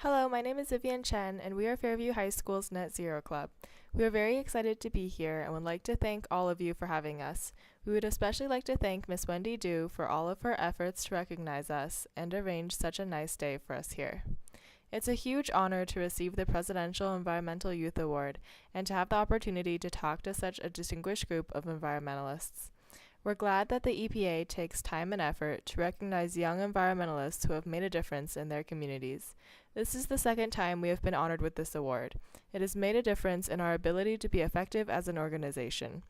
Hello, my name is Vivian Chen, and we are Fairview High School's Net Zero Club. We are very excited to be here and would like to thank all of you for having us. We would especially like to thank Miss Wendy Dew for all of her efforts to recognize us and arrange such a nice day for us here. It's a huge honor to receive the Presidential Environmental Youth Award and to have the opportunity to talk to such a distinguished group of environmentalists. We're glad that the EPA takes time and effort to recognize young environmentalists who have made a difference in their communities. This is the second time we have been honored with this award. It has made a difference in our ability to be effective as an organization.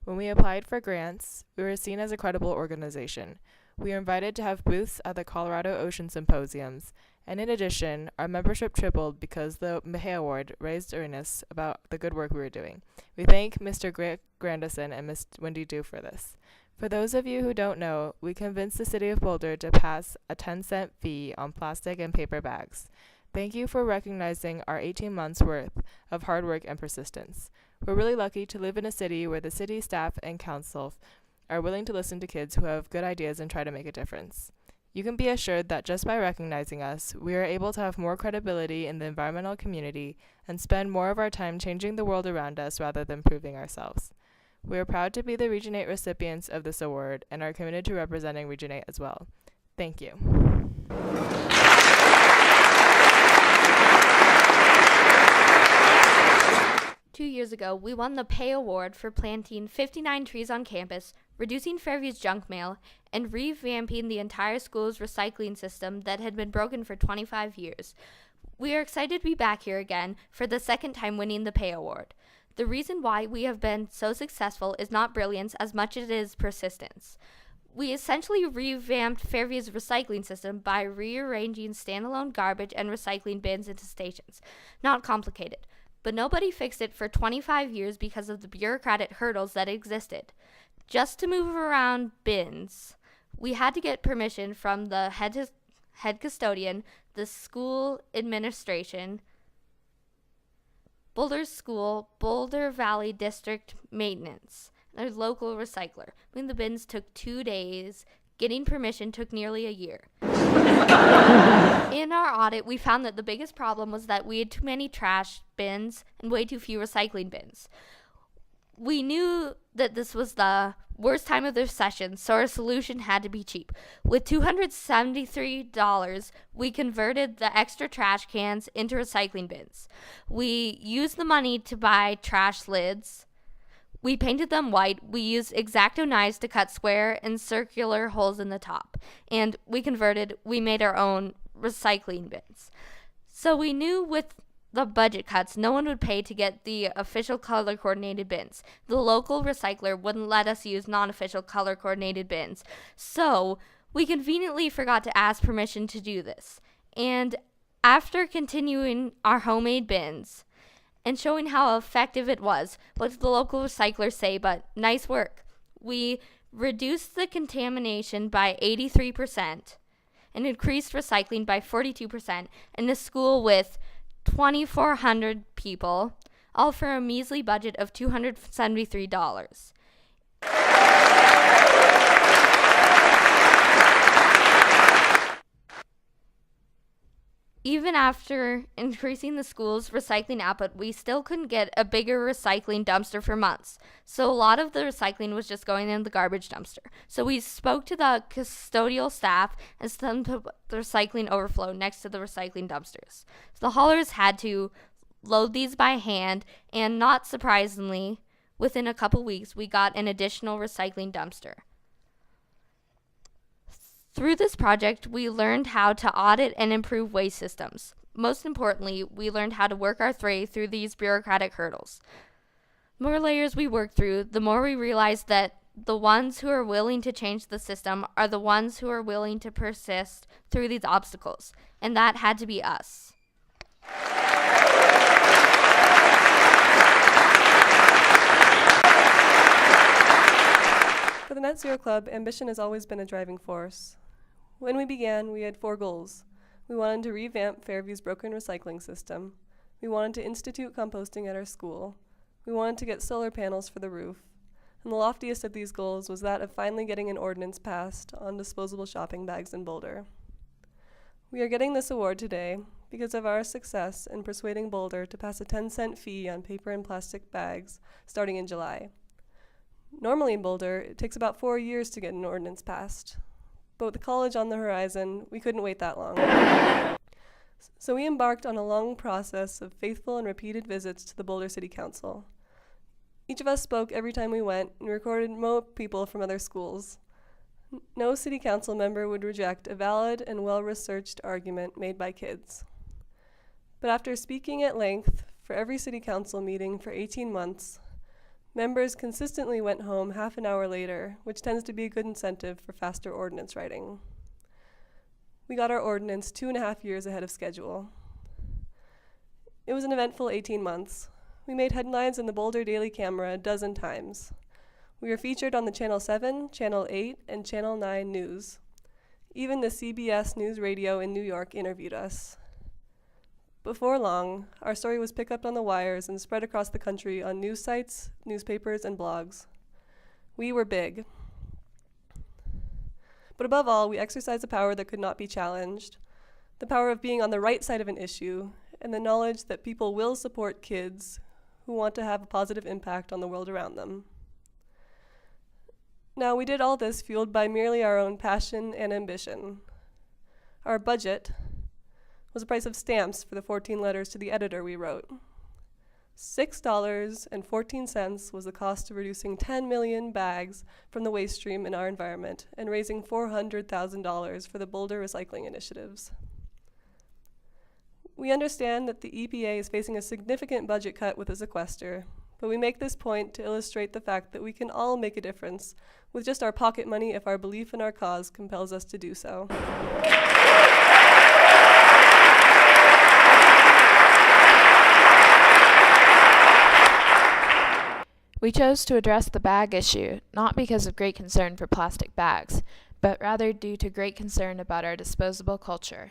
When we applied for grants, we were seen as a credible organization. We were invited to have booths at the Colorado Ocean Symposiums, and in addition, our membership tripled because the Hay Award raised awareness about the good work we were doing. We thank Mr. Grandison and Ms. Wendy Dew for this. For those of you who don't know, we convinced the City of Boulder to pass a 10-cent fee on plastic and paper bags. Thank you for recognizing our 18 months' worth of hard work and persistence. We're really lucky to live in a city where the city staff and council are willing to listen to kids who have good ideas and try to make a difference. You can be assured that just by recognizing us, we are able to have more credibility in the environmental community and spend more of our time changing the world around us rather than proving ourselves. We are proud to be the Region 8 recipients of this award and are committed to representing Region 8 as well. Thank you. 2 years ago, we won the Pay Award for planting 59 trees on campus, reducing Fairview's junk mail, and revamping the entire school's recycling system that had been broken for 25 years. We are excited to be back here again for the second time winning the Pay Award. The reason why we have been so successful is not brilliance as much as it is persistence. We essentially revamped Fairview's recycling system by rearranging standalone garbage and recycling bins into stations. Not complicated. But nobody fixed it for 25 years because of the bureaucratic hurdles that existed. Just to move around bins, we had to get permission from the head custodian, the school administration, Boulder School, Boulder Valley District Maintenance, and a local recycler. Moving the bins took 2 days. Getting permission took nearly a year. In our audit, we found that the biggest problem was that we had too many trash bins and way too few recycling bins. We knew that this was the worst time of the session, so our solution had to be cheap. With $273, we converted the extra trash cans into recycling bins. We used the money to buy trash lids. We painted them white. We used X-Acto knives to cut square and circular holes in the top. And we made our own recycling bins. So we knew with the budget cuts, no one would pay to get the official color-coordinated bins. The local recycler wouldn't let us use non-official color-coordinated bins. So we conveniently forgot to ask permission to do this. And after continuing our homemade bins and showing how effective it was, what did the local recycler say but nice work? We reduced the contamination by 83% and increased recycling by 42% in a school with 2,400 people, all for a measly budget of $273. Even after increasing the school's recycling output, we still couldn't get a bigger recycling dumpster for months. So a lot of the recycling was just going in the garbage dumpster. So we spoke to the custodial staff and sent them to the recycling overflow next to the recycling dumpsters. So the haulers had to load these by hand, and not surprisingly, within a couple weeks, we got an additional recycling dumpster. Through this project, we learned how to audit and improve waste systems. Most importantly, we learned how to work our way through these bureaucratic hurdles. The more layers we work through, the more we realize that the ones who are willing to change the system are the ones who are willing to persist through these obstacles. And that had to be us. For the Net Zero Club, ambition has always been a driving force. When we began, we had 4 goals. We wanted to revamp Fairview's broken recycling system. We wanted to institute composting at our school. We wanted to get solar panels for the roof. And the loftiest of these goals was that of finally getting an ordinance passed on disposable shopping bags in Boulder. We are getting this award today because of our success in persuading Boulder to pass a 10-cent fee on paper and plastic bags starting in July. Normally in Boulder, it takes about 4 years to get an ordinance passed. But with the college on the horizon, we couldn't wait that long. So we embarked on a long process of faithful and repeated visits to the Boulder City Council. Each of us spoke every time we went and recorded more people from other schools. No city council member would reject a valid and well-researched argument made by kids. But after speaking at length for every city council meeting for 18 months, members consistently went home half an hour later, which tends to be a good incentive for faster ordinance writing. We got our ordinance 2.5 years ahead of schedule. It was an eventful 18 months. We made headlines in the Boulder Daily Camera a dozen times. We were featured on the Channel 7, Channel 8, and Channel 9 news. Even the CBS News Radio in New York interviewed us. Before long, our story was picked up on the wires and spread across the country on news sites, newspapers, and blogs. We were big. But above all, we exercised a power that could not be challenged, the power of being on the right side of an issue, and the knowledge that people will support kids who want to have a positive impact on the world around them. Now, we did all this fueled by merely our own passion and ambition. Our budget was the price of stamps for the 14 letters to the editor we wrote. $6.14 was the cost of reducing 10 million bags from the waste stream in our environment and raising $400,000 for the Boulder recycling initiatives. We understand that the EPA is facing a significant budget cut with the sequester, but we make this point to illustrate the fact that we can all make a difference with just our pocket money if our belief in our cause compels us to do so. We chose to address the bag issue, not because of great concern for plastic bags, but rather due to great concern about our disposable culture.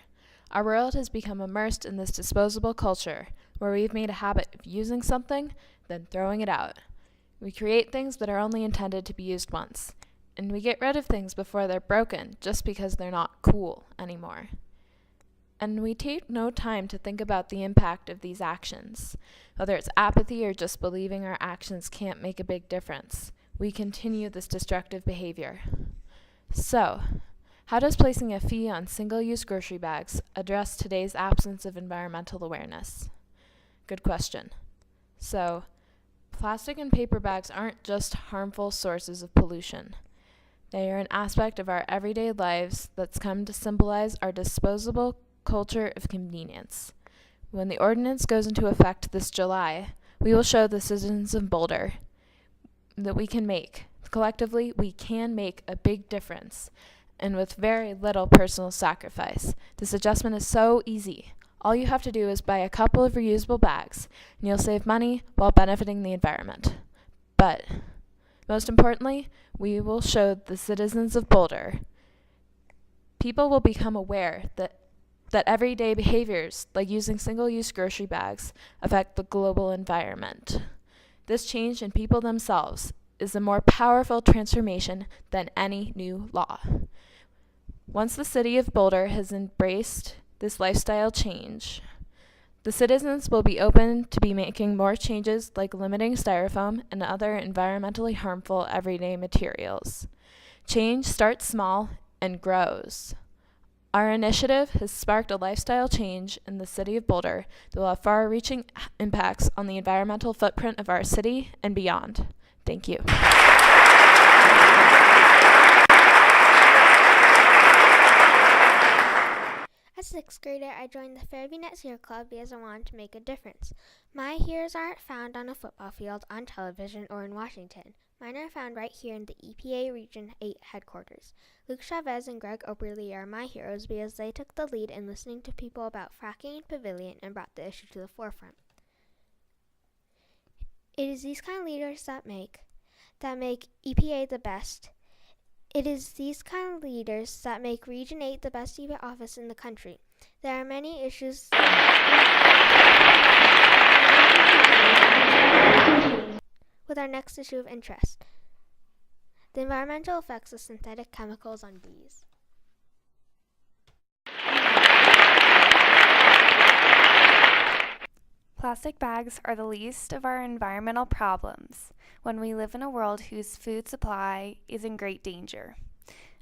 Our world has become immersed in this disposable culture, where we've made a habit of using something, then throwing it out. We create things that are only intended to be used once, and we get rid of things before they're broken just because they're not cool anymore. And we take no time to think about the impact of these actions. Whether it's apathy or just believing our actions can't make a big difference, we continue this destructive behavior. So, how does placing a fee on single-use grocery bags address today's absence of environmental awareness? Good question. So, plastic and paper bags aren't just harmful sources of pollution. They are an aspect of our everyday lives that's come to symbolize our disposable culture of convenience. When the ordinance goes into effect this July, we will show the citizens of Boulder that collectively, we can make a big difference, and with very little personal sacrifice. This adjustment is so easy. All you have to do is buy a couple of reusable bags, and you'll save money while benefiting the environment. But, most importantly, we will show the citizens of Boulder. People will become aware that everyday behaviors, like using single-use grocery bags, affect the global environment. This change in people themselves is a more powerful transformation than any new law. Once the city of Boulder has embraced this lifestyle change, the citizens will be open to be making more changes like limiting styrofoam and other environmentally harmful everyday materials. Change starts small and grows. Our initiative has sparked a lifestyle change in the city of Boulder that will have far-reaching impacts on the environmental footprint of our city and beyond. Thank you. As a 6th grader, I joined the Fairview Net Zero Club because I wanted to make a difference. My heroes aren't found on a football field, on television, or in Washington. Mine are found right here in the EPA Region 8 headquarters. Luke Chavez and Greg Oberle are my heroes because they took the lead in listening to people about fracking and pavilion and brought the issue to the forefront. It is these kind of leaders that make EPA the best. It is these kind of leaders that make Region 8 the best EPA office in the country. There are many issues with our next issue of interest: the environmental effects of synthetic chemicals on bees. Plastic bags are the least of our environmental problems when we live in a world whose food supply is in great danger.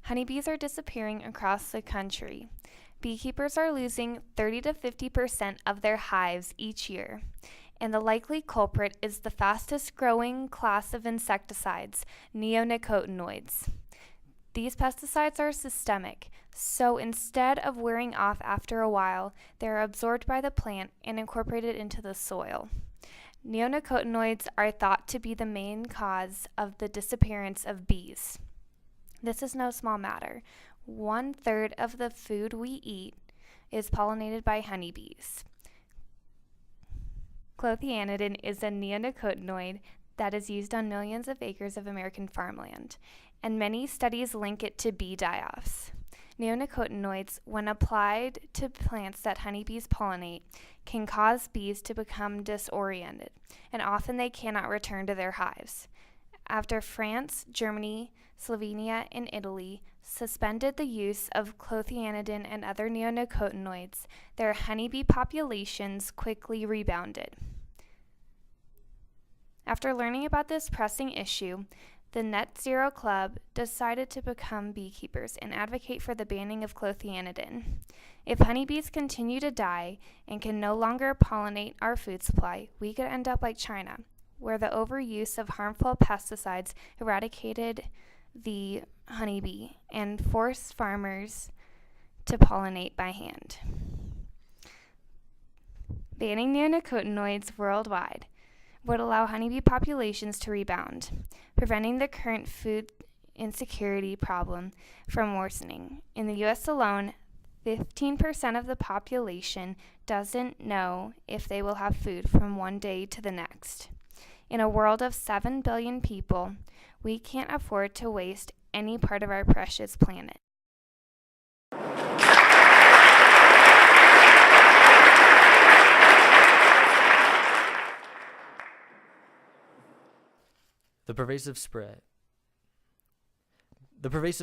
Honeybees are disappearing across the country. Beekeepers are losing 30 to 50% of their hives each year, and the likely culprit is the fastest growing class of insecticides, neonicotinoids. These pesticides are systemic, so instead of wearing off after a while, they are absorbed by the plant and incorporated into the soil. Neonicotinoids are thought to be the main cause of the disappearance of bees. This is no small matter. 1/3 of the food we eat is pollinated by honeybees. Clothianidin is a neonicotinoid that is used on millions of acres of American farmland, and many studies link it to bee die-offs. Neonicotinoids, when applied to plants that honeybees pollinate, can cause bees to become disoriented, and often they cannot return to their hives. After France, Germany, Slovenia, and Italy suspended the use of clothianidin and other neonicotinoids, their honeybee populations quickly rebounded. After learning about this pressing issue, the Net Zero Club decided to become beekeepers and advocate for the banning of clothianidin. If honeybees continue to die and can no longer pollinate our food supply, we could end up like China, where the overuse of harmful pesticides eradicated the honeybee and forced farmers to pollinate by hand. Banning neonicotinoids worldwide would allow honeybee populations to rebound, preventing the current food insecurity problem from worsening. In the U.S. alone, 15% of the population doesn't know if they will have food from one day to the next. In a world of 7 billion people, we can't afford to waste any part of our precious planet. The pervasive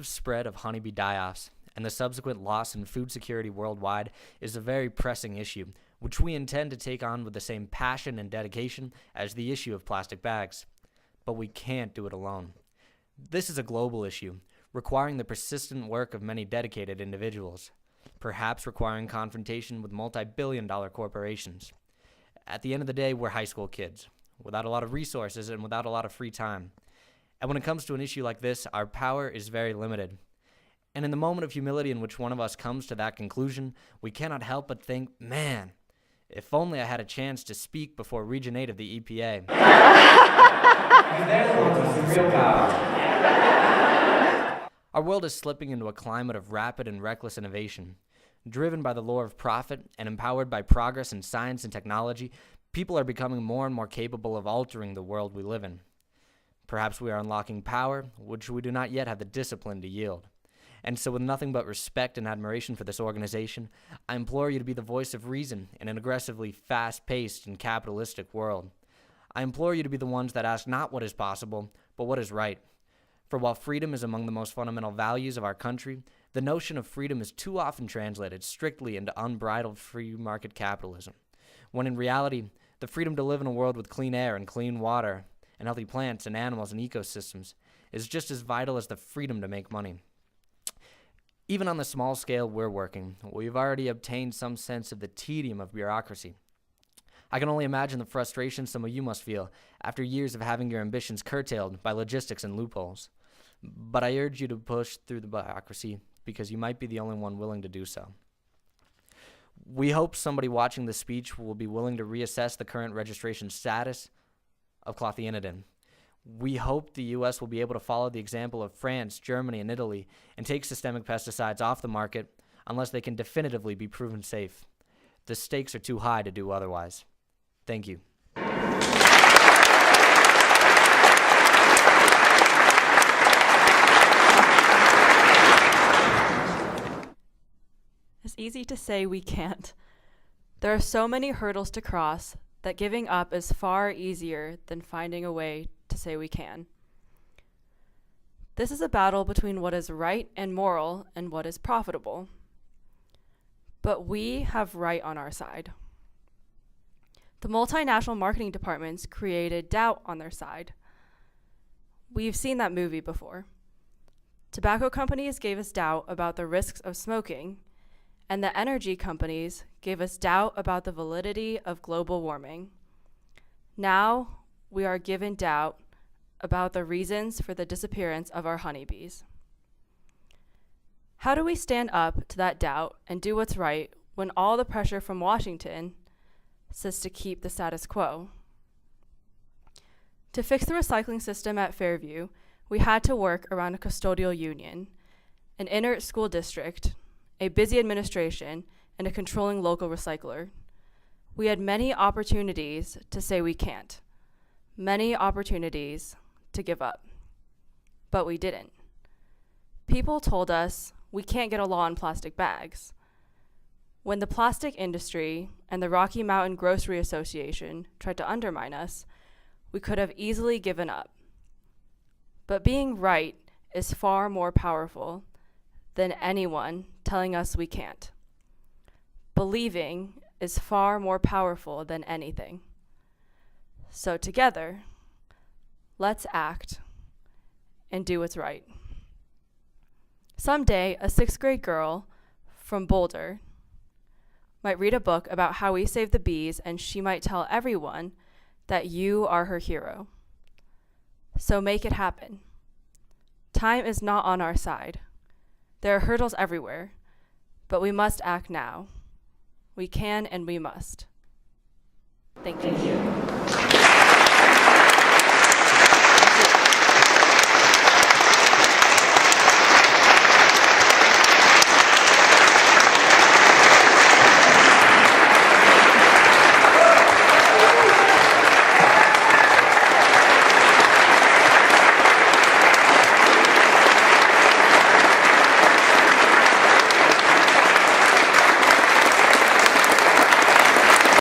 spread of honeybee die-offs and the subsequent loss in food security worldwide is a very pressing issue, which we intend to take on with the same passion and dedication as the issue of plastic bags. But we can't do it alone. This is a global issue, requiring the persistent work of many dedicated individuals, perhaps requiring confrontation with multi-billion-dollar corporations. At the end of the day, we're high school kids, without a lot of resources and without a lot of free time. And when it comes to an issue like this, our power is very limited. And in the moment of humility in which one of us comes to that conclusion, we cannot help but think, man, if only I had a chance to speak before Region 8 of the EPA. Our world is slipping into a climate of rapid and reckless innovation. Driven by the lure of profit and empowered by progress in science and technology, people are becoming more and more capable of altering the world we live in. Perhaps we are unlocking power, which we do not yet have the discipline to yield. And so with nothing but respect and admiration for this organization, I implore you to be the voice of reason in an aggressively fast-paced and capitalistic world. I implore you to be the ones that ask not what is possible, but what is right. For while freedom is among the most fundamental values of our country, the notion of freedom is too often translated strictly into unbridled free market capitalism, when in reality, the freedom to live in a world with clean air and clean water and healthy plants and animals and ecosystems is just as vital as the freedom to make money. Even on the small scale we're working, we've already obtained some sense of the tedium of bureaucracy. I can only imagine the frustration some of you must feel after years of having your ambitions curtailed by logistics and loopholes. But I urge you to push through the bureaucracy because you might be the only one willing to do so. We hope somebody watching this speech will be willing to reassess the current registration status of clothianidin. We hope the U.S. will be able to follow the example of France, Germany, and Italy and take systemic pesticides off the market unless they can definitively be proven safe. The stakes are too high to do otherwise. Thank you. It's easy to say we can't. There are so many hurdles to cross that giving up is far easier than finding a way to say we can. This is a battle between what is right and moral and what is profitable. But we have right on our side. The multinational marketing departments created doubt on their side. We've seen that movie before. Tobacco companies gave us doubt about the risks of smoking, and the energy companies gave us doubt about the validity of global warming. Now we are given doubt about the reasons for the disappearance of our honeybees. How do we stand up to that doubt and do what's right when all the pressure from Washington says to keep the status quo? To fix the recycling system at Fairview, we had to work around a custodial union, an inert school district, a busy administration, and a controlling local recycler. We had many opportunities to say we can't, many opportunities to give up, but we didn't. People told us we can't get a law on plastic bags. When the plastic industry and the Rocky Mountain Grocery Association tried to undermine us, we could have easily given up. But being right is far more powerful than anyone telling us we can't. Believing is far more powerful than anything. So together, let's act and do what's right. Someday, a 6th grade girl from Boulder might read a book about how we save the bees, and she might tell everyone that you are her hero. So make it happen. Time is not on our side. There are hurdles everywhere, but we must act now. We can and we must. Thank you.